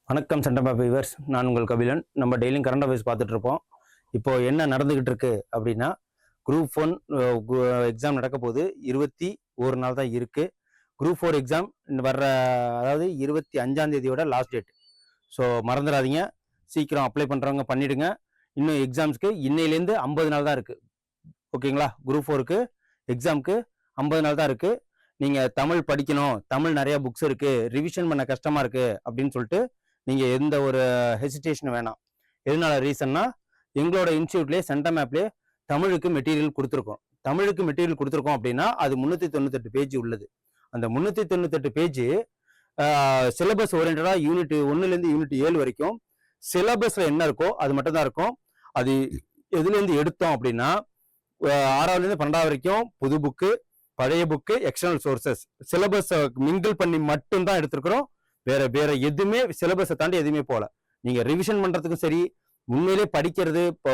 வணக்கம் centum of viewers, நான் உங்கள் கபிலன். நம்ம டெய்லியும் கரண்ட் அஃபேர்ஸ் பார்த்துட்டு இருப்போம். இப்போ என்ன நடந்துகிட்டு இருக்கு அப்படின்னா, குரூப் 1 எக்ஸாம் நடக்க போது 21 நாள் தான் இருக்கு. குரூப் 4 எக்ஸாம் வர்ற, அதாவது 25ஆம் தேதியோட லாஸ்ட் டேட். ஸோ மறந்துடாதீங்க, சீக்கிரம் அப்ளை பண்ணுறவங்க பண்ணிடுங்க. இன்னும் எக்ஸாம்ஸ்க்கு இன்னையிலேருந்து 50 நாள் தான் இருக்கு. ஓகேங்களா? குரூப் 4க்கு எக்ஸாமுக்கு 50 நாள் தான் இருக்கு. நீங்கள் தமிழ் படிக்கணும், தமிழ் நிறைய புக்ஸ் இருக்கு, ரிவிஷன் பண்ண கஷ்டமா இருக்கு அப்படின்னு சொல்லிட்டு நீங்கள் எந்த ஒரு ஹெசிடேஷன் வேணாம். எதனால ரீசன்னா, எங்களோட இன்ஸ்டியூட்லேயே சென்டம் ஆப்லேயே தமிழுக்கு மெட்டீரியல் கொடுத்துருக்கோம். தமிழுக்கு மெட்டீரியல் கொடுத்துருக்கோம் அப்படின்னா அது 398 பேஜ் உள்ளது. அந்த 398 பேஜ் சிலபஸ் ஓரியன்டாக யூனிட் 1லேருந்து யூனிட் 7 வரைக்கும் சிலபஸில் என்ன இருக்கோ அது மட்டும் தான் இருக்கும். அது எதுலேருந்து எடுத்தோம் அப்படின்னா, 6ஆவதுலேருந்து 12ஆவது வரைக்கும் புது புக்கு, பழைய புக்கு, எக்ஸ்டர்னல் சோர்சஸ், சிலபஸை மிங்கிள் பண்ணி மட்டும்தான் எடுத்துருக்கிறோம். வேற எதுவுமே சிலபஸை தாண்டி எதுவுமே போகல. நீங்க ரிவிஷன் பண்றதுக்கும் சரி, உண்மையிலே படிக்கிறது இப்போ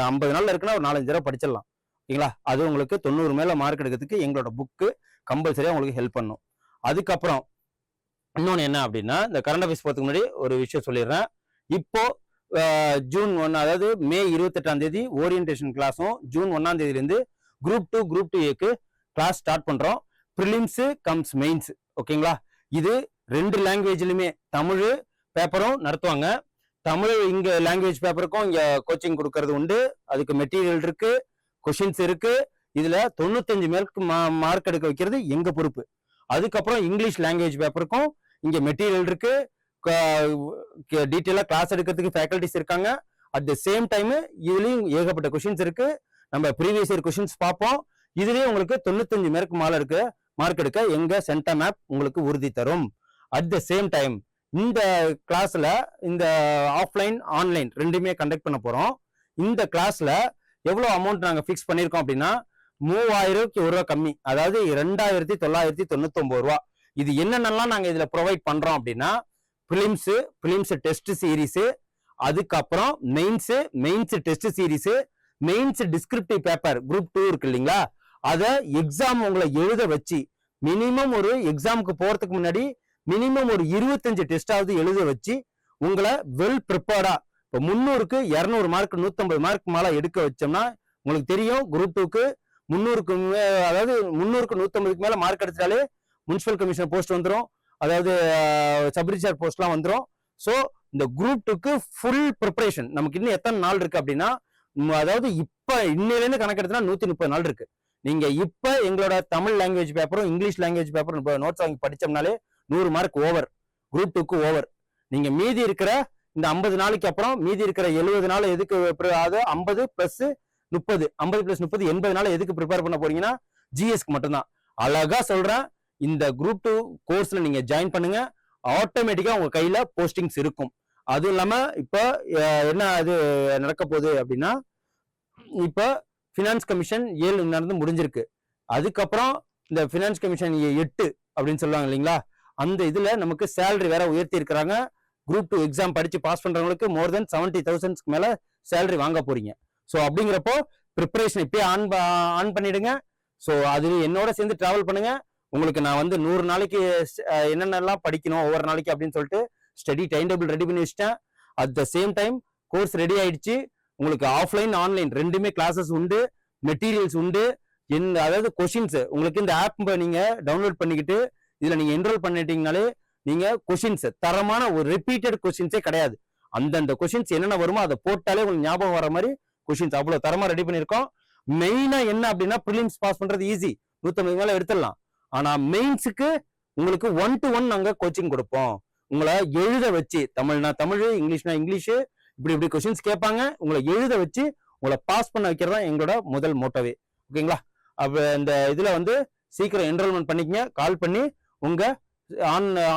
50 நாள்ல இருக்குன்னா ஒரு 4-5 தடவை படிச்சிடலாம். ஓகேங்களா? அது உங்களுக்கு 90 மேல மார்க் எடுக்கிறதுக்கு எங்களோட புக்கு கம்பல்சரியா உங்களுக்கு ஹெல்ப் பண்ணும். அதுக்கப்புறம் இன்னொன்று என்ன அப்படின்னா, இந்த கரண்ட் அஃபேர்ஸ் போறதுக்கு முன்னாடி ஒரு விஷயம் சொல்லிடுறேன். இப்போ ஜூன் 1, அதாவது மே 28ஆம் தேதி ஓரியன்டேஷன் கிளாஸும், ஜூன் 1ஆம் தேதியிலேருந்து group 2 group 2A class start பண்றோம். Prelims cum mains. ஓகேங்களா? இது 2 லாங்குவேஜ்லையுமே தமிழ் பேப்பரும் நடத்துவாங்க. தமிழ் இங்க லாங்குவேஜ் பேப்பருக்கும் இங்க கோச்சிங் கொடுக்கறது உண்டு. அதுக்கு மெட்டீரியல் இருக்கு, கொஷின்ஸ் இருக்கு. இதுல 95 மேற்கு மார்க் எடுக்க வைக்கிறது எங்க பொறுப்பு. அதுக்கப்புறம் இங்கிலீஷ் லாங்குவேஜ் பேப்பருக்கும் இங்க மெட்டீரியல் இருக்கு, டீட்டெயிலா கிளாஸ் எடுக்கிறதுக்கு ஃபேக்கல்டிஸ் இருக்காங்க. அட் த சேம் டைம் இதுலயும் ஏகப்பட்ட கொஷின்ஸ் இருக்கு. நம்ம ப்ரீவியஸ் இயர் கொஷின்ஸ் பார்ப்போம். இதுலயே உங்களுக்கு 95 மேற்கு மார்க் எடுக்க எங்க சென்டம் ஆப் உங்களுக்கு உறுதி தரும். அட் த சேம் டைம் இந்த கிளாஸ்ல இந்த ஆஃப்லைன் ஆன்லைன் ரெண்டுமே கண்டக்ட் பண்ண போறோம். இந்த கிளாஸ்ல எவ்வளவு அமௌண்ட் நாங்க பிக்ஸ் பண்ணிருக்கோம் அப்படின்னா, 3000 ரூபாய் கம்மி, அதாவது 2999 ரூபா. இது என்னென்னலாம் நாங்க இதுல ப்ரொவைட் பண்றோம் அப்படின்னா, பிலிம்ஸ் டெஸ்ட் சீரீஸ், அதுக்கப்புறம் mains test series, mains descriptive paper group 2 இருக்கு இல்லைங்களா, அதை எக்ஸாம் உங்களை எழுத வச்சு, மினிமம் ஒரு எக்ஸாமுக்கு போறதுக்கு முன்னாடி மினிமம் ஒரு 25 டெஸ்டாவது எழுத வச்சு உங்களை வெல் ப்ரிப்பேர்டா, இப்போ 300க்கு 200 மார்க் 150 மார்க் மேல எடுக்க வச்சோம்னா, உங்களுக்கு தெரியும் குரூப் 2க்கு 300க்கு அதாவது 300க்கு 150க்கு மேல மார்க் எடுத்தாலே முனிசிபல் கமிஷனர் போஸ்ட் வந்துடும், அதாவது சப் ரிஜிஸ்ட்ரார் போஸ்ட்லாம் வந்துடும். ஸோ இந்த குரூப் 2க்கு ஃபுல் ப்ரிப்பரேஷன் நமக்கு இன்னும் எத்தனை நாள் இருக்கு அப்படின்னா, அதாவது இப்ப இன்னையிலேருந்து கணக்கெடுத்தா 130 நாள் இருக்கு. நீங்க இப்ப எங்களோட தமிழ் லாங்குவேஜ் பேப்பரும் இங்கிலீஷ் லாங்குவேஜ் பேப்பரும் நோட்ஸ் வாங்கி படிச்சோம்னாலே 100 மார்க் ஓவர், குரூப் 2க்கு ஓவர். நீங்க மீதி இருக்கிற இந்த 50 நாளைக்கு அப்புறம் மீதி இருக்கிற 70 நாள் எதுக்கு, அதாவது 50 + 30, 50 + 30 80 நாள் எதுக்கு ப்ரிப்பேர் பண்ண போறீங்கன்னா, ஜிஎஸ்க்கு மட்டும்தான். அழகா சொல்றேன், இந்த குரூப் 2 கோர்ஸ்ல நீங்க ஜாயின் பண்ணுங்க, ஆட்டோமேட்டிக்கா உங்க கையில போஸ்டிங்ஸ் இருக்கும். அதுவும் இல்லாம இப்ப என்ன அது நடக்க போகுது அப்படின்னா, இப்ப பினான்ஸ் கமிஷன் 7 நடந்து முடிஞ்சிருக்கு. அதுக்கப்புறம் இந்த பினான்ஸ் கமிஷன் 8 அப்படின்னு சொல்லுவாங்க இல்லைங்களா, அந்த இதுல நமக்கு சேலரி வேற உயர்த்தி இருக்கிறாங்க. குரூப் 2 எக்ஸாம் படிச்சு பாஸ் பண்றவங்களுக்கு மோர் தென் 70,000 மேல சேலரி வாங்க போறீங்க. ஸோ அப்படிங்கிறப்போ ப்ரிப்பரேஷன் இப்பயே ஆன் பண்ணிடுங்க. ஸோ அது என்னோட சேர்ந்து டிராவல் பண்ணுங்க. உங்களுக்கு நான் வந்து 100 நாளைக்கு என்னென்னலாம் படிக்கணும் ஒவ்வொரு நாளைக்கு அப்படின்னு சொல்லிட்டு ஸ்டடி டைம் டேபிள் ரெடி பண்ணி வச்சிட்டேன். At the same time course ready ஆயிடுச்சு. உங்களுக்கு ஆஃப்லைன் ஆன்லைன் ரெண்டுமே கிளாஸஸ் உண்டு, மெட்டீரியல்ஸ் உண்டு. அதாவது கொஷின்ஸ் உங்களுக்கு இந்த ஆப் நீங்க டவுன்லோட் பண்ணிக்கிட்டு இதுல நீங்க என்ரோல் பண்ணிட்டீங்கனாலே நீங்க கொஷின்ஸ் தரமான ஒரு ரிப்பீட்டட் கொஷின்ஸே கிடையாது. அந்தந்த கொஷின்ஸ் என்னென்ன வருமோ அதை போட்டாலே உங்களுக்கு ஞாபகம் வர மாதிரி கொஷின்ஸ் அவ்வளவு தரமா ரெடி பண்ணிருக்கோம். மெயினா என்ன அப்படின்னா, ப்ரிலிம்ஸ் பாஸ் பண்றது ஈஸி, 150 மேல எடுத்துடலாம். ஆனா மெயின்ஸுக்கு உங்களுக்கு 1 to 1 நாங்க கோச்சிங் கொடுப்போம். உங்களை எழுத வச்சு, தமிழ்னா தமிழ், இங்கிலீஷ்னா இங்கிலீஷ், இப்படி கொஸ்டின்ஸ் கேட்பாங்க. உங்களை எழுத வச்சு உங்களை பாஸ் பண்ண வைக்கிறது தான் எங்களோட முதல் மோட்டோவே. ஓகேங்களா? அப்ப இந்த இதுல வந்து சீக்கிரம் என்ரோல்மெண்ட் பண்ணிக்கங்க. கால் பண்ணி உங்க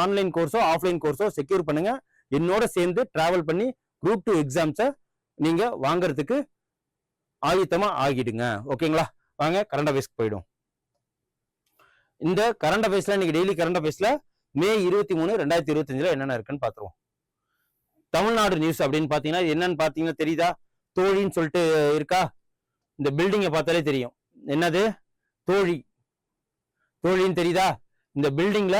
ஆன்லைன் கோர்ஸோ ஆஃப்லைன் கோர்ஸோ செக்யூர் பண்ணுங்க. என்னோட சேர்ந்து டிராவல் பண்ணி குரூப் 2 எக்ஸாம்ஸை நீங்க வாங்கறதுக்கு ஆயத்தமா ஆகிடுங்க. ஓகேங்களா? வாங்க கரண்ட் அஃபேர்ஸ்க்கு போயிடும். இந்த கரண்ட் அஃபேர்ஸ்ல இன்னைக்கு டெய்லி கரண்ட் அஃபேர்ஸ்ல மே 23, 2025 என்னென்ன இருக்குன்னு பாத்துருவோம். தமிழ்நாடு நியூஸ் அப்படின்னு பாத்தீங்கன்னா என்னன்னு பாத்தீங்கன்னா தெரியுதா? தோழின்னு சொல்லிட்டு இருக்கா, இந்த பில்டிங்கை பார்த்தாலே தெரியும். என்னது? தோழி. தோழின்னு தெரியுதா? இந்த பில்டிங்ல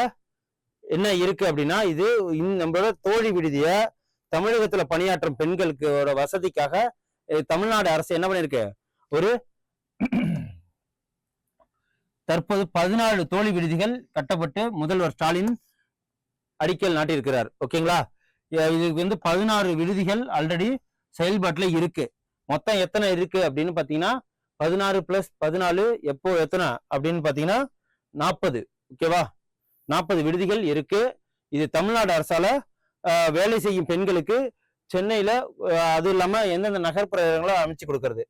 என்ன இருக்கு அப்படின்னா, இது நம்மளோட தோழி விடுதிய தமிழகத்துல பணியாற்றும் பெண்களுக்கு வசதிக்காக தமிழ்நாடு அரசு என்ன பண்ணிருக்கு, ஒரு தற்போது 14 தோழி விடுதிகள் கட்டப்பட்டு முதல்வர் ஸ்டாலின் அடிக்கல் நாட்டியிருக்கிறார். ஓகேங்களா? இதுக்கு வந்து 16 விடுதிகள் ஆல்ரெடி செயல்பாட்டுல இருக்கு. மொத்தம் எத்தனை இருக்கு அப்படின்னு பாத்தீங்கன்னா 16 + 14 எப்போ எத்தனை அப்படின்னு பாத்தீங்கன்னா 40. ஓகேவா? 40 விடுதிகள் இருக்கு. இது தமிழ்நாடு அரசால வேலை செய்யும் பெண்களுக்கு சென்னையில அது இல்லாம எந்தெந்த நகர்ப்புறங்களோ அமைச்சு கொடுக்கறது.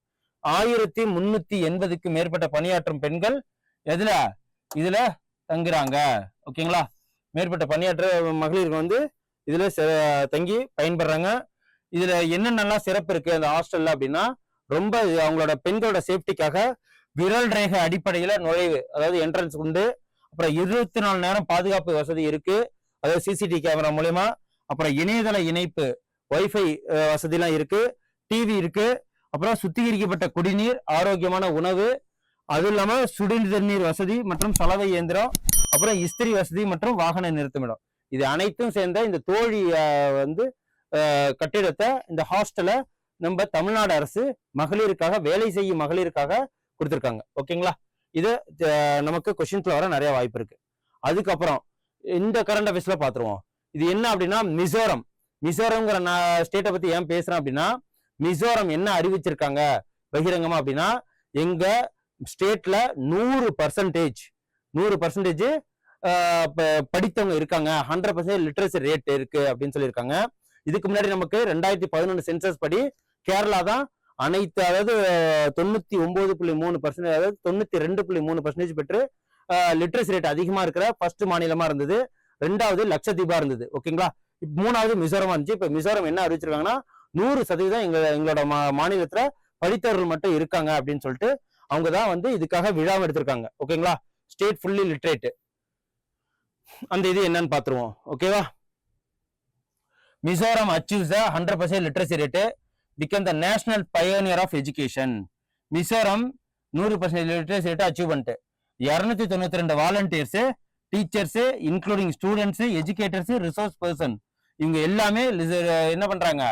1380க்கும் மேற்பட்ட பணியாற்றும் பெண்கள் இதுல தங்குறாங்க. ஓகேங்களா? மேற்பட்ட பணியாற்ற மகளிருக்கு வந்து இதுல தங்கி பயன்படுறாங்க. இதுல என்னென்னலாம் சிறப்பு இருக்கு அந்த ஹாஸ்டல்ல அப்படின்னா, ரொம்ப அவங்களோட பெண்களோட சேஃப்டிக்காக விரல் ரேகை அடிப்படையில நுழைவு, அதாவது என்ட்ரன்ஸ் உண்டு. அப்புறம் 24 நேரம் பாதுகாப்பு வசதி இருக்கு, அதாவது சிசிடிவி கேமரா மூலயமா. அப்புறம் இணையதள இணைப்பு, வைஃபை வசதிலாம் இருக்கு, டிவி இருக்கு. அப்புறம் சுத்திகரிக்கப்பட்ட குடிநீர், ஆரோக்கியமான உணவு, அது இல்லாம சுடுநீர் நீர் வசதி மற்றும் சலவை இயந்திரம், அப்புறம் இஸ்திரி வசதி மற்றும் வாகன நிறுத்துமிடம். இது அனைத்தும் சேர்ந்த இந்த தோழி வந்து கட்டிடத்தை, இந்த ஹாஸ்டலை நம்ம தமிழ்நாடு அரசு மகளிருக்காக, வேலை செய்யும் மகளிருக்காக கொடுத்துருக்காங்க. ஓகேங்களா? இது நமக்கு கொஸ்டின்ஸ்ல வர நிறைய வாய்ப்பு இருக்கு. அதுக்கப்புறம் இந்த கரண்ட் அஃபேர்ஸ்ல பாத்துருவோம். இது என்ன அப்படின்னா, மிசோரம்ங்கிற ஸ்டேட்டை பத்தி ஏன் பேசுறேன் அப்படின்னா, மிசோரம் என்ன அறிவிச்சிருக்காங்க பகிரங்கமா அப்படின்னா, எங்க ஸ்டேட்ல 100% படித்தவங்க இருக்காங்க, 100% லிட்ரேசி ரேட் இருக்கு அப்படின்னு சொல்லியிருக்காங்க. இதுக்கு முன்னாடி நமக்கு 2011 சென்சஸ் படி கேரளா தான் அனைத்து, அதாவது 99.3%, அதாவது 92.3% பெற்று லிட்ரேசி ரேட் அதிகமா இருக்கிற ஃபர்ஸ்ட் மாநிலமா இருந்தது. 2வது லட்சத்தீபா இருந்தது. ஓகேங்களா? 3வது மிசோரமா இருந்துச்சு. இப்ப மிசோரம் என்ன அறிவிச்சிருக்காங்கன்னா, 100% எங்களோட மாநிலத்துல படித்தவர்கள் மட்டும் இருக்காங்க அப்படின்னு சொல்லிட்டு அவங்க தான் வந்து இதுக்காக விழா எடுத்திருக்காங்க. ஓகேங்களா? State fully literate. அந்த இது என்னன்னு பாத்துருவோம். ஓகேவா? Mizoram achieves the 100% literacy rate, become the national pioneer of education. Mizoram 100% literacy rate achieve பண்ணிட்டு 292 volunteers, teachers, including students, educators, resource person, இவங்க எல்லாமே என்ன பண்றாங்க,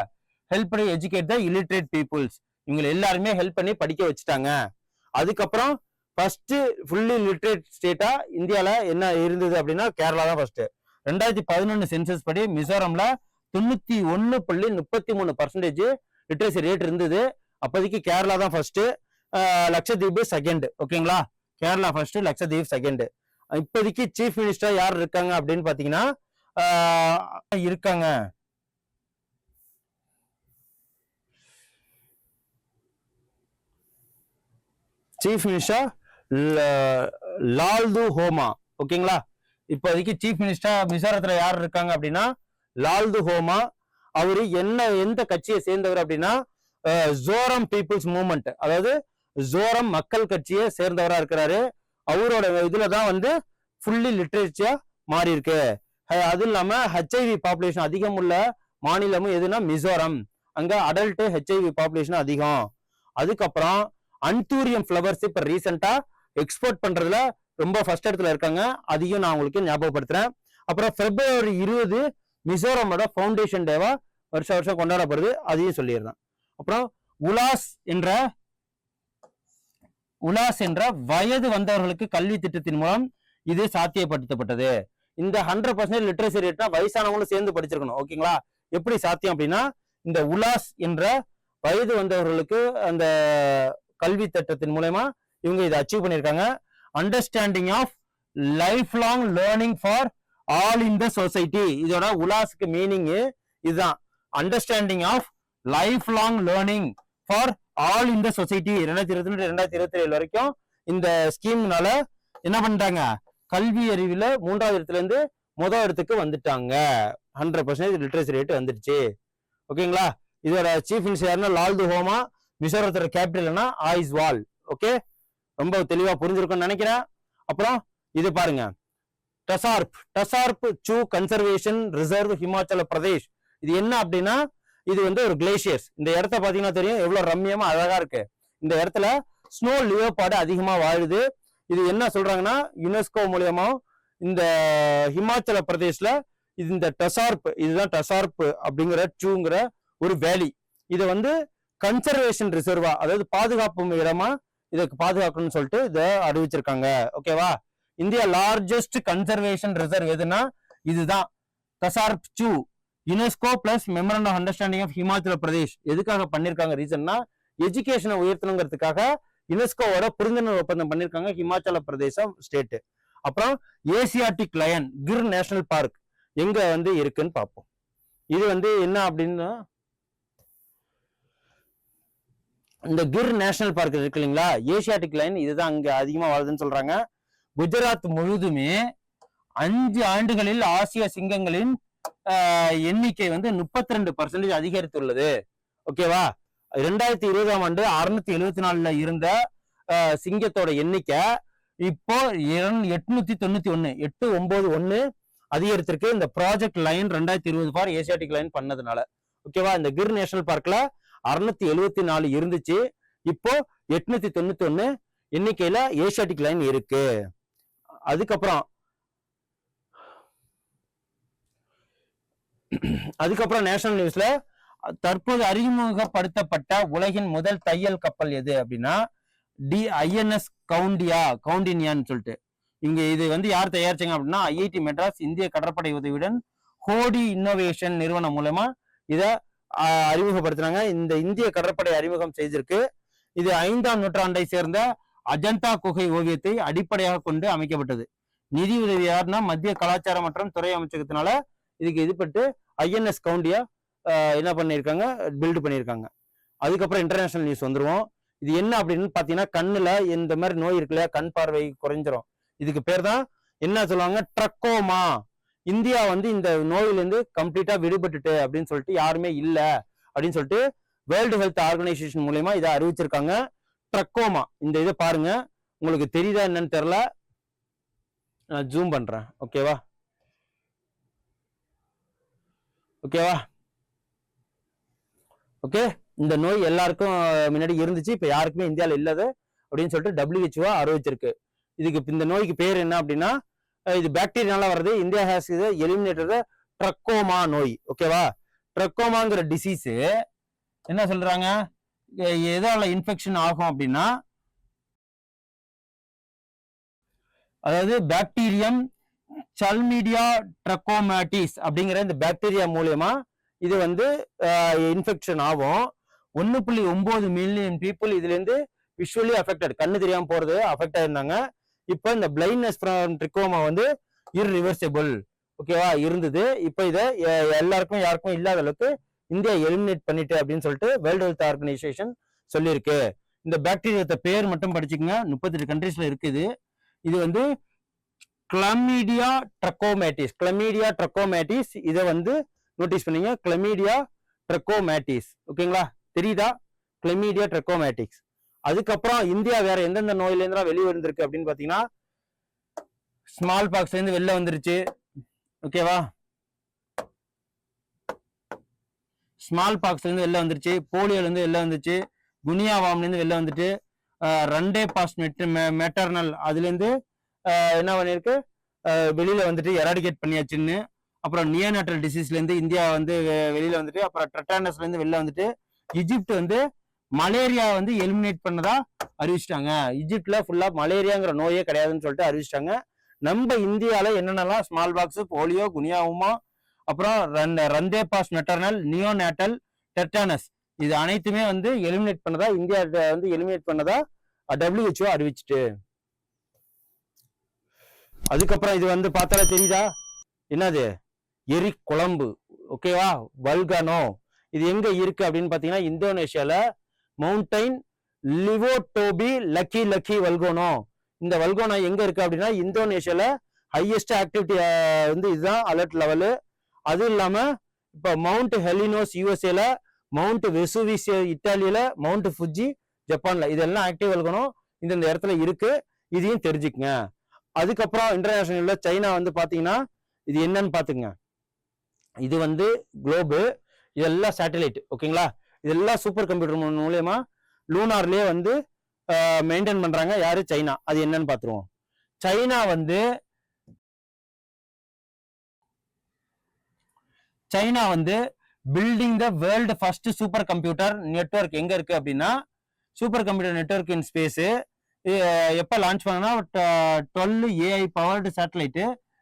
ஹெல்ப் பண்ணி எஜுகேட் த illiterate பீப்புள்ஸ். இவங்க எல்லாருமே ஹெல்ப் பண்ணி படிக்க வச்சுட்டாங்க. அதுக்கப்புறம் ஃபர்ஸ்ட் ஃபுல்லி லிட்ரேட் ஸ்டேட்டா இந்தியால என்ன இருந்தது அப்படின்னா கேரளா தான் ஃபர்ஸ்ட். 2011 சென்சஸ் படி மிசோரம்ல 91.33% லிட்ரேசி ரேட் இருந்தது. அப்போதைக்கு கேரளா தான் ஃபர்ஸ்ட், லட்சத்தீவு செகண்ட். ஓகேங்களா? கேரளா ஃபர்ஸ்ட், லட்சத்தீவு செகண்ட். இப்போதைக்கு சீஃப் மினிஸ்டர் யார் இருக்காங்க அப்படின்னு பாத்தீங்கன்னா இருக்காங்க சீஃப் மினிஸ்டர் லால்து ஹோமா. ஓகேங்களா? இப்போதைக்கு சீஃப் மினிஸ்டர் மிசோரத்துல யார் இருக்காங்க அப்படின்னா லால்து ஹோமா. அவரு எந்த கட்சியை சேர்ந்தவர் அப்படின்னா ஜோரம் பீப்புள்ஸ் மூவ்மெண்ட், அதாவது ஜோரம் மக்கள் கட்சியை சேர்ந்தவரா இருக்கிறாரு. அவரோட இதுலதான் வந்து ஃபுல்லி லிட்ரேச்சா மாறி இருக்கு. அது இல்லாம ஹெச்ஐவி பாப்புலேஷன் அதிகம் உள்ள மாநிலமும் எதுனா மிசோரம். அங்க அடல்ட் ஹெச்ஐவி பாப்புலேஷன் அதிகம். அதுக்கப்புறம் அன்தூரியம் ஃபிளவர்ஸ் இப்ப ரீசெண்டா எக்ஸ்போர்ட் பண்றதுல ரொம்ப ஃபர்ஸ்ட் இடத்துல இருக்காங்க. அதையும் நான் உங்களுக்கு ஞாபகப்படுத்துறேன். அப்புறம் February 20 மிசோரமோட ஃபவுண்டேஷன் டேவா வருஷம் கொண்டாடப்படுது, அதையும் சொல்லிடுறேன். அப்புறம் உலாஸ் என்ற வயது வந்தவர்களுக்கு கல்வி திட்டத்தின் மூலம் இது சாத்தியப்படுத்தப்பட்டது. இந்த 100% லிட்ரேசி ரேட்னா வயசானவங்களும் சேர்ந்து படிச்சிருக்கணும். ஓகேங்களா? எப்படி சாத்தியம் அப்படின்னா, இந்த உலாஸ் என்ற வயது வந்தவர்களுக்கு அந்த கல்வி திட்டத்தின் மூலமா இவங்க இதை அச்சீவ் பண்ணியிருக்காங்க. Understanding of life long learning for all in the society. இதோட உலாஸ்க்கு மீனிங் இதுதான், understanding of life long learning for all in the society. 2022 2027 வரைக்கும் இந்த ஸ்கீம்னால என்ன பண்ணிட்டாங்க, கல்வி அறிவில 3வது இடத்துல இருந்து 1வது இடத்துக்கு வந்துட்டாங்க. 100% லிட்ரேசி ரேட் வந்துடுச்சு. ஓகேங்களா? இதோட சீஃப் மினிஸ்டர் லால்து ஹோமா. மிசோரத்தோட கேபிட்டல்னா ஆய்ஸ்வால். ஓகே, ரொம்ப தெளிவா புரிஞ்சிருக்கும்னு நினைக்கிறேன். அப்புறம் இது பாருங்க, டசார்ப் சூ கன்சர்வேஷன் ரிசர்வ் ஹிமாச்சல பிரதேஷ். இது என்ன அப்படின்னா, இது வந்து ஒரு கிளேசியர்ஸ். இந்த இடத்த பாத்தீங்கன்னா தெரியும் எவ்வளவு ரம்மியமா அழகா இருக்கு. இந்த இடத்துல ஸ்னோ லியோபார்டு அதிகமா வாழுது. இது என்ன சொல்றாங்கன்னா யுனெஸ்கோ மூலியமா இந்த ஹிமாச்சல பிரதேஷ்ல இந்த டசார்ப், இதுதான் டசார்ப் அப்படிங்கிற டூங்கிற ஒரு வேலி, இதை வந்து கன்சர்வேஷன் ரிசர்வா, அதாவது பாதுகாப்பு இடமா இதுக்கு பாதுகாக்கணும்னு சொல்லிட்டு இதை அறிவிச்சிருக்காங்க. ஓகேவா? இந்தியா லார்ஜஸ்ட் கன்சர்வேஷன் ரிசர்வ் எதுனா இதுதான், டசார்ப் டூ. UNESCO plus memorandum of understanding of Himachal Pradesh எதுக்காக பண்ணிருக்காங்க? ரீசன்னா எஜுகேஷனை உயர்த்தணுங்கிறதுக்காக யுனெஸ்கோவோட புரிந்துணர்வு ஒப்பந்தம் பண்ணிருக்காங்க ஹிமாச்சல பிரதேசம் ஸ்டேட். அப்புறம் Asiatic lion Gir national park எங்க வந்து இருக்குன்னு பார்ப்போம். இது வந்து என்ன அப்படின்னா, இந்த கிர் நேஷனல் பார்க் இருக்கு இல்லைங்களா, ஏசியாட்டிக் லைன், இதுதான் அங்க அதிகமா வாழுதுன்னு சொல்றாங்க. குஜராத் முழுதுமே 5 ஆண்டுகளில் ஆசிய சிங்கங்களின் எண்ணிக்கை வந்து 32% அதிகரித்துள்ளது. ஓகேவா? 2020ஆம் ஆண்டு 674 இருந்த சிங்கத்தோட எண்ணிக்கை இப்போ 891 அதிகரித்திருக்கு. இந்த project line 2020 for Asiatic line பண்ணதுனால. ஓகேவா? இந்த கிர் நேஷனல் பார்க்ல 674 இருந்துச்சு, இப்போ 891 எண்ணிக்கையில ஏசியாட்டிக் லைன் இருக்கு. அதுக்கப்புறம் நேஷனல் நியூஸ்ல தற்போது அறிமுகப்படுத்தப்பட்ட உலகின் முதல் தையல் கப்பல் எது அப்படின்னா INS கவுண்டினியான்னு சொல்லிட்டு. இங்க இது வந்து யார் தயாரிச்சாங்க அப்படின்னா IIT மெட்ராஸ் இந்திய கடற்படை உதவியுடன் ஹோடி இன்னோவேஷன் நிறுவனம் மூலமா இத அறிமுகப்படுத்தினாங்க. இந்த இந்திய கடற்படை அறிமுகம் செய்திருக்கு. இது 5ஆம் நூற்றாண்டை சேர்ந்த அஜந்தா குகை ஓவியத்தை அடிப்படையாக கொண்டு அமைக்கப்பட்டது. நிதி உதவி யாருன்னா மத்திய கலாச்சாரம் மற்றும் துறை அமைச்சகத்தினால இதுக்கு இதுபட்டு INS கவுண்டியா என்ன பண்ணியிருக்காங்க, பில்டு பண்ணியிருக்காங்க. அதுக்கப்புறம் இன்டர்நேஷனல் நியூஸ் வந்துருவோம். இது என்ன அப்படின்னு பாத்தீங்கன்னா, கண்ணுல இந்த மாதிரி நோய் இருக்கு இல்லையா, கண் பார்வை குறைஞ்சிரும். இதுக்கு பேர் தான் என்ன சொல்லுவாங்க, ட்ரக்கோமா. இந்தியா வந்து இந்த நோயிலிருந்து கம்ப்ளீட்டா விடுபட்டுட்டு அப்படின்னு சொல்லிட்டு யாருமே இல்ல அப்படின்னு சொல்லிட்டு வேர்ல்டு ஹெல்த் ஆர்கனைசேஷன் மூலமா இதை அறிவிச்சிருக்காங்க. ட்ரக்கோமா, இந்த இதை பாருங்க, உங்களுக்கு தெரியுதா என்னன்னு தெரியல, நான் ஜூம் பண்றேன். ஓகேவா? ஓகே, இந்த நோய் எல்லாருக்கும் முன்னாடி இருந்துச்சு, இப்ப யாருக்குமே இந்தியாவில் இல்லாத அப்படின்னு சொல்லிட்டு WHO அறிவிச்சிருக்கு. இதுக்கு இந்த நோய்க்கு பேர் என்ன அப்படின்னா, இது பாக்டீரியால வருது. இந்தியா ஹேஸ் இது எலிமினேட்டட் ட்ரக்கோமா நோய். ஓகேவா? ட்ரக்கோமாங்கிற டிசீஸ் என்ன சொல்றாங்க, எதால இன்ஃபெக்ஷன் ஆகும் அப்படின்னா, அதாவது பாக்டீரியம் சல்மீடியா ட்ரக்கோமாட்டிஸ் அப்படிங்கிற இந்த பாக்டீரியா மூலியமா இது வந்து இன்ஃபெக்ஷன் ஆகும். 1.9 மில்லியன் பீப்புள் இதுல இருந்து விஷுவலி அஃபெக்டட், கண்ணு தெரியாம போறது அஃபெக்ட் ஆயிருந்தாங்க. இப்போ இந்த பிளைண்ட்னஸ் ஃப்ரம் ட்ரிக்கோமா வந்து இர்ரிவர்சிபிள் ஓகேவா இருந்தது. இப்போ இதை எல்லாருக்கும் யாருக்கும் இல்லாத அளவுக்கு இந்தியா எலிமினேட் பண்ணிட்டு அப்படின்னு சொல்லிட்டு வேர்ல்டு ஹெல்த் ஆர்கனைசேஷன் சொல்லியிருக்கு. இந்த பாக்டீரியா பேர் மட்டும் படிச்சுக்கங்க, 38 கண்ட்ரீஸ்ல இருக்குது. இது வந்து கிளமீடியா ட்ரக்கோமேட்டிஸ். இதை வந்து நோட்டீஸ் பண்ணீங்க, கிளமீடியா ட்ரக்கோமேட்டிஸ். ஓகேங்களா? தெரியுதா? கிளமீடியா ட்ரக்கோமேட்டிக்ஸ். அதுக்கப்புறம் இந்தியா வேற எந்தெந்த நோயில இருந்து வெளியே வந்திருக்கு அப்படின்னு பாத்தீங்கன்னா, ஸ்மால் பாக்ஸ்ல இருந்து வெளில வந்துருச்சு. ஓகேவா? ஸ்மால் பாக்ஸ்ல இருந்து வெளில வந்துருச்சு, போலியோல இருந்து வெளில வந்துச்சு, குனியாவாம்ல இருந்து வெளில வந்துட்டு, ரண்டே பாஸ் மெட்டர்னல் அதுல இருந்து என்ன பண்ணிருக்கு, வெளியில வந்துட்டு எராடிகேட் பண்ணியாச்சுன்னு. அப்புறம் நியோநாட்டல் டிசீஸ்ல இருந்து இந்தியா வந்து வெளியில வந்துட்டு, அப்புறம் டெட்டானஸ்ல இருந்து வெளில வந்துட்டு, ஈஜிப்ட் வந்து மலேரியா வந்து எலிமினேட் பண்ணதா அறிவிச்சிட்டாங்க. ஈஜிப்ட்ல ஃபுல்லா மலேரியாங்கிற நோயே கிடையாதுன்னு சொல்லிட்டு அறிவிச்சிட்டாங்க. நம்ம இந்தியால என்னென்னலாம் ஸ்மால் பாக்ஸ், போலியோ, குனியாவுமா, அப்புறம் ரந்தே பாஸ் மெட்டர்னல், நியோநாட்டல், டெட்டானஸ் இது அனைத்துமே வந்து எலிமினேட் பண்ணதா, இந்தியா வந்து எலிமினேட் பண்ணதா WHO அறிவிச்சிட்டு. அதுக்கப்புறம் இது வந்து பார்த்தாலே தெரியுதா என்னது, எரி குழம்பு. ஓகேவா? வல்கனோ. இது எங்க இருக்கு அப்படின்னு பாத்தீங்கன்னா, இந்தோனேஷியால மவுண்டைன் லிவோடோபி லக்கி வல்கோனோ. இந்த வல்கோனோ எங்க இருக்கு அப்படின்னா இந்தோனேஷியால ஹையஸ்ட் ஆக்டிவிட்டி வந்து இதுதான் அலர்ட் லெவலு. அதுவும் இல்லாம இப்ப mount Helens USA, mount Vesuvius இத்தாலியில, மவுண்ட் ஃபுஜி ஜப்பான்ல, இதெல்லாம் ஆக்டிவ் வல்கோனோ இந்த இடத்துல இருக்கு. இதையும் தெரிஞ்சுக்குங்க. அதுக்கப்புறம் இன்டர்நேஷனல்ல சைனா வந்து பாத்தீங்கன்னா இது என்னன்னு பாத்துங்க, இது வந்து குளோபு, இதெல்லாம் சேட்டலைட். ஓகேங்களா? இதெல்லாம் சூப்பர் கம்ப்யூட்டர் மூலியமா லூனார்லயே வந்து மெயின்டைன் பண்றாங்க. யாரு? சைனா. அது என்னன்னு பாத்துருவோம். சைனா வந்து building the world first super computer network எங்க இருக்கு அப்படின்னா, super computer network in space எப்ப லான்ச் பண்ணனா 12 AI powered satellite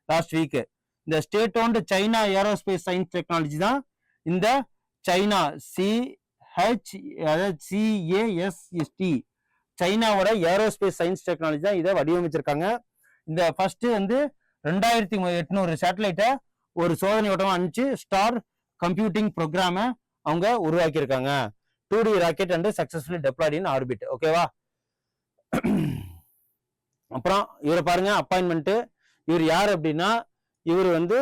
last week. இந்த state owned China aerospace science technology தான் இந்த சைனா CASST சைனாவோட ஏரோஸ்பேஸ் சயின்ஸ் டெக்னாலஜி தான் இதை வடிவமைச்சிருக்காங்க. இந்த ஃபர்ஸ்ட் வந்து 2800 சேட்டலைட்டை ஒரு சோதனை ஓட்டமா அனுப்பிச்சு ஸ்டார் கம்ப்யூட்டிங் ப்ரோக்ராம அவங்க உருவாக்கியிருக்காங்க. 2D rocket and successfully deployed in orbit. ஓகேவா? அப்புறம் இவரை பாருங்க, அப்பாயின்மெண்ட். இவர் யார் அப்படின்னா, இவர் வந்து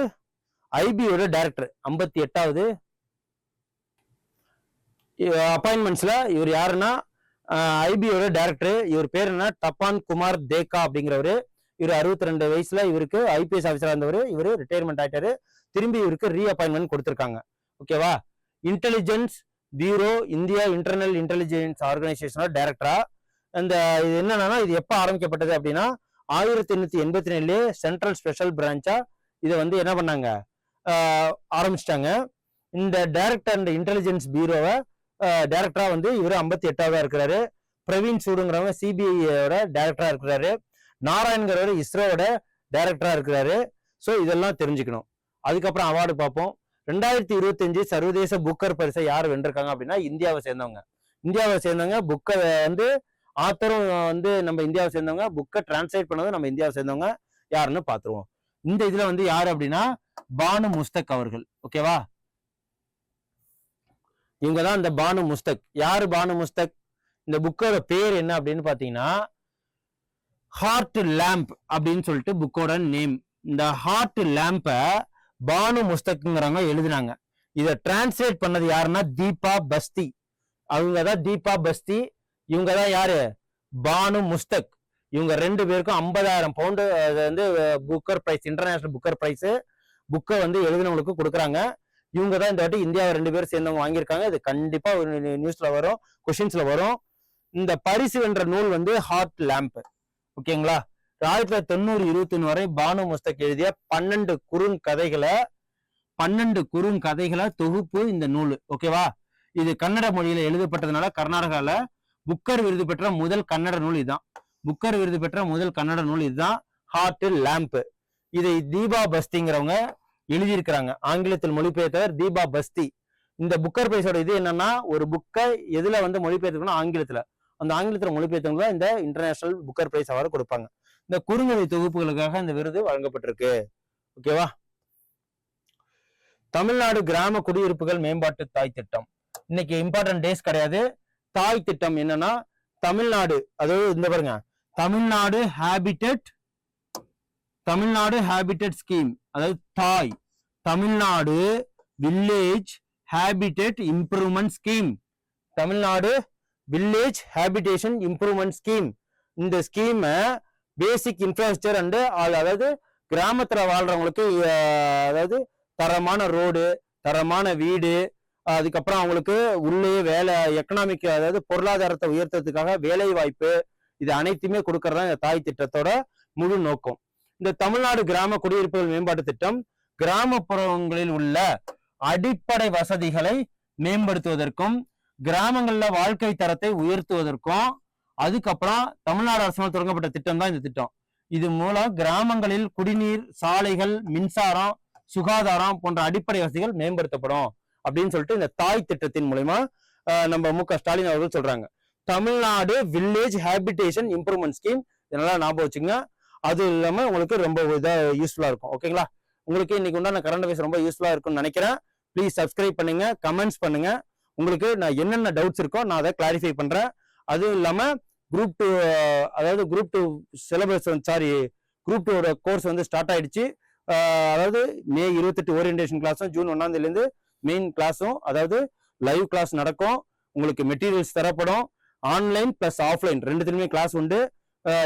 ஐபியோட டைரக்டர். 58வது அப்பாயின்மெண்ட்ஸ்ல இவர் யாருன்னா ஐபியோட டைரக்டர். இவர் பேர் என்ன? தப்பான் குமார் தேக்கா அப்படிங்கிறவரு. இவர் 62 வயசுல இவருக்கு ஐபிஎஸ் ஆஃபீஸரா இருந்தவர். இவரு ரிட்டையர்மெண்ட் ஆயிட்டாரு. திரும்பி இவருக்கு ரீ அப்பாயின்மெண்ட் கொடுத்திருக்காங்க. ஓகேவா? Intelligence bureau India internal intelligence ஆர்கனைசேஷனோட டைரக்டரா. இந்த இது என்னன்னா, இது எப்ப ஆரம்பிக்கப்பட்டது அப்படின்னா 1887 சென்ட்ரல் ஸ்பெஷல் பிரான்ச்சா இதை வந்து என்ன பண்ணாங்க, ஆரம்பிச்சிட்டாங்க. இந்த டைரக்டர் அண்ட் இன்டெலிஜென்ஸ் பியூரோவை டைரக்டரா வந்து இவர் 58ஆவதா இருக்கிறாரு. பிரவீன் சூடுங்கிறவங்க சிபிஐயோட டைரக்டரா இருக்கிறாரு. நாராயண்கிறவர் இஸ்ரோவோட டைரக்டரா இருக்கிறாரு. ஸோ இதெல்லாம் தெரிஞ்சுக்கணும். அதுக்கப்புறம் அவார்டு பார்ப்போம். 2025 சர்வதேச புக்கர் பரிசை யார் வென்றிருக்காங்க அப்படின்னா இந்தியாவை சேர்ந்தவங்க. புக்கை வந்து ஆத்தரும் வந்து நம்ம இந்தியாவை சேர்ந்தவங்க, புக்கை டிரான்ஸ்லேட் பண்ணதும் நம்ம இந்தியாவை சேர்ந்தவங்க. யாருன்னு பார்த்துருவோம். இந்த இதுல வந்து யாரு அப்படின்னா பானு முஸ்தக் அவர்கள். ஓகேவா? இவங்க தான் இந்த பானு முஸ்தக். யாரு பானு முஸ்தக்? இந்த புக்கோட பேர் என்ன அப்படின்னு பாத்தீங்கன்னா ஹார்ட் லேம்ப் அப்படின்னு சொல்லிட்டு புக்கோட நேம். இந்த ஹார்ட் லேம்ப பானு முஸ்தக்ங்கிறவங்க எழுதினாங்க. இதை டிரான்ஸ்லேட் பண்ணது யாருன்னா தீபா பஸ்தி. அவங்கதான் தீபா பஸ்தி. இவங்க தான் யாரு? பானு முஸ்தக். இவங்க 2 பேருக்கும் 50,000 பவுண்டு வந்து Booker prize, international Booker prize புக்கை வந்து எழுதினவங்களுக்கு கொடுக்குறாங்க. இவங்க தான் இந்த வாட்டி இந்தியாவை 2 பேர் சேர்ந்தவங்க வாங்கியிருக்காங்க. இது கண்டிப்பா ஒரு நியூஸ்ல வரும், கொஸ்டின்ஸ்ல வரும். இந்த பரிசு வென்ற நூல் வந்து ஹார்ட் லேம்ப். ஓகேங்களா? 1990-21 வரை பானு முஸ்தக் எழுதிய 12 குறுங்கதைகளை தொகுப்பு இந்த நூல். ஓகேவா? இது கன்னட மொழியில எழுதப்பட்டதுனால கர்நாடகால புக்கர் விருது பெற்ற முதல் கன்னட நூல் இதுதான் ஹார்ட் லேம்ப். இதை தீபா பஸ்திங்கிறவங்க எழுதியிருக்கிறாங்க. ஆங்கிலத்தில் மொழிபெயர்த்தவர் தீபா பஸ்தி. இந்த புக்கர் பிரைஸோட இது என்னன்னா, ஒரு புக்கை எதுல வந்து மொழிபெயர்த்துக்கணும்? ஆங்கிலத்துல. அந்த ஆங்கிலத்துல மொழிபெயர்த்தவங்க தான் இந்த இன்டர்நேஷனல் புக்கர் பிரைஸ் அவார்டு கொடுப்பாங்க. இந்த குறுங்கதை தொகுப்புகளுக்காக இந்த விருது வழங்கப்பட்டிருக்கு. ஓகேவா? தமிழ்நாடு கிராம குடியிருப்புகள் மேம்பாட்டு தாய் திட்டம். இன்னைக்கு இம்பார்ட்டன்ட் டேஸ் கிடையாது. தாய் திட்டம் என்னன்னா தமிழ்நாடு, அதாவது இந்த பாருங்க, தமிழ்நாடு ஹேபிட்டட் ஸ்கீம், அதாவது தாய், Tamil Nadu village habitat improvement scheme, Tamil Nadu village habitation improvement scheme. இந்த ஸ்கீம் பேசிக் இன்ஃப்ராஸ்ட்ரக்சர் அண்ட் அதாவது கிராமத்துல வாழ்றவங்களுக்கு அதாவது தரமான ரோடு, தரமான வீடு, அதுக்கப்புறம் அவங்களுக்கு உள்ளே வேலை, எக்கனாமிக் அதாவது பொருளாதாரத்தை உயர்த்துறதுக்காக வேலை வாய்ப்பு, இது அனைத்துமே கொடுக்கறதா இந்த தாய் திட்டத்தோட முழு நோக்கம். இந்த தமிழ்நாடு கிராம குடியிருப்புகள் மேம்பாட்டு திட்டம் கிராமப்புறங்களில் உள்ள அடிப்படை வசதிகளை மேம்படுத்துவதற்கும் கிராமங்கள்ல வாழ்க்கை தரத்தை உயர்த்துவதற்கும் அதுக்கப்புறம் தமிழ்நாடு அரசால் தொடங்கப்பட்ட திட்டம் தான் இந்த திட்டம். இது மூலம் கிராமங்களில் குடிநீர், சாலைகள், மின்சாரம், சுகாதாரம் போன்ற அடிப்படை வசதிகள் மேம்படுத்தப்படும் அப்படின்னு சொல்லிட்டு இந்த தாய் திட்டத்தின் மூலமா நம்ம மு.க. ஸ்டாலின் அவர்கள் சொல்றாங்க. Tamil Nadu village habitation improvement scheme. இதெல்லாம் ஞாபகம் வச்சுங்க. அது இல்லாம உங்களுக்கு ரொம்ப யூஸ்ஃபுல்லா இருக்கும். ஓகேங்களா? உங்களுக்கு இன்னைக்கு உண்டான கரண்ட் அஃபேர்ஸ் ரொம்ப யூஸ்ஃபுல்லா இருக்கும்னு நினைக்கிறேன். ப்ளீஸ் சப்ஸ்கிரைப் பண்ணுங்க, கமெண்ட்ஸ் பண்ணுங்க. உங்களுக்கு நான் என்னென்ன டவுட்ஸ் இருக்கோ நான் அதை கிளாரிஃபை பண்றேன். அதுவும் இல்லாம குரூப் 2 அதாவது குரூப் 2 சிலபஸ் குரூப் 2 கோர்ஸ் வந்து ஸ்டார்ட் ஆயிடுச்சு. அதாவது மே 28 ஓரியன்டேஷன் கிளாஸும் ஜூன் 1ஆம் தேதியிலேருந்து மெயின் கிளாஸும் அதாவது லைவ் கிளாஸ் நடக்கும். உங்களுக்கு மெட்டீரியல்ஸ் தரப்படும். ஆன்லைன் பிளஸ் ஆஃப்லைன் ரெண்டுத்துலையுமே கிளாஸ் உண்டு.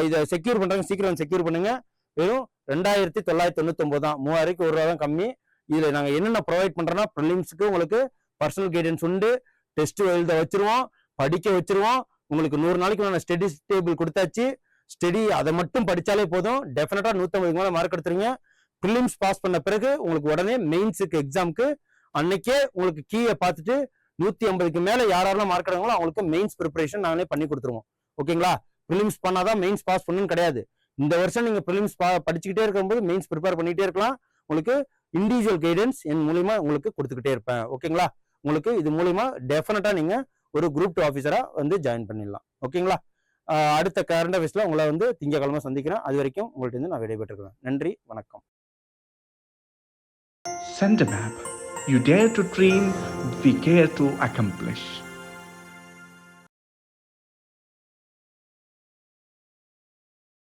இதை செக்யூர் பண்றாங்க, சீக்கிரம் செக்யூர் பண்ணுங்க. வெறும் 2999 தான், 3000க்கு ₹1 தான் கம்மி. இதுல நாங்க என்னென்ன ப்ரொவைட் பண்றோம்னா, ப்ரிலிம்ஸ்க்கு உங்களுக்கு பர்சனல் கைடன்ஸ் உண்டு, டெஸ்ட் எழுத வச்சிருவோம், படிக்க வச்சிருவோம், உங்களுக்கு 100 நாளைக்கு நான் ஸ்டடி டேபிள் கொடுத்தாச்சு. ஸ்டடி அதை மட்டும் படிச்சாலே போதும், டெஃபினட்டா 150 மேல மார்க் எடுத்துருங்க. ப்ரிலிம்ஸ் பாஸ் பண்ண பிறகு உங்களுக்கு உடனே மெயின்ஸுக்கு எக்ஸாமுக்கு அன்னைக்கே உங்களுக்கு கீயை பார்த்துட்டு 150க்கு மேல யாரெல்லாம் மார்க் எடுங்களோ அவங்களுக்கு மெயின்ஸ் ப்ரிப்பரேஷன் நாங்களே பண்ணி கொடுத்துருவோம். ஓகேங்களா? ப்ரிலிம்ஸ் பண்ணாதான் மெயின்ஸ் பாஸ் பண்ணணும்னு கிடையாது. இந்த வருஷம் நீங்க ப்ரிலிம்ஸ் படிச்சுக்கிட்டே இருக்கும்போது மெயின்ஸ் ப்ரிப்பேர் பண்ணிட்டே இருக்கலாம். உங்களுக்கு இண்டிவிஜுவல் கைடன்ஸ் என் மூலியமா உங்களுக்கு கொடுத்துக்கிட்டே இருப்பேன். ஓகேங்களா? உங்களுக்கு இது மூலியமா டெஃபினட்டா நீங்க ஒரு குரூப் 2 ஆஃபீஸரா வந்து ஜாயின் பண்ணிடலாம். ஓகேங்களா? அடுத்த கரண்ட் அஃபேர்ஸ்ல உங்களை வந்து திங்கக்கிழமை சந்திக்கிறேன். அது வரைக்கும் உங்கள்ட்ட இருந்து நான் விடைபெற்றுக்கிறேன். நன்றி, வணக்கம். CenterMap. You dare to dream, we care to accomplish.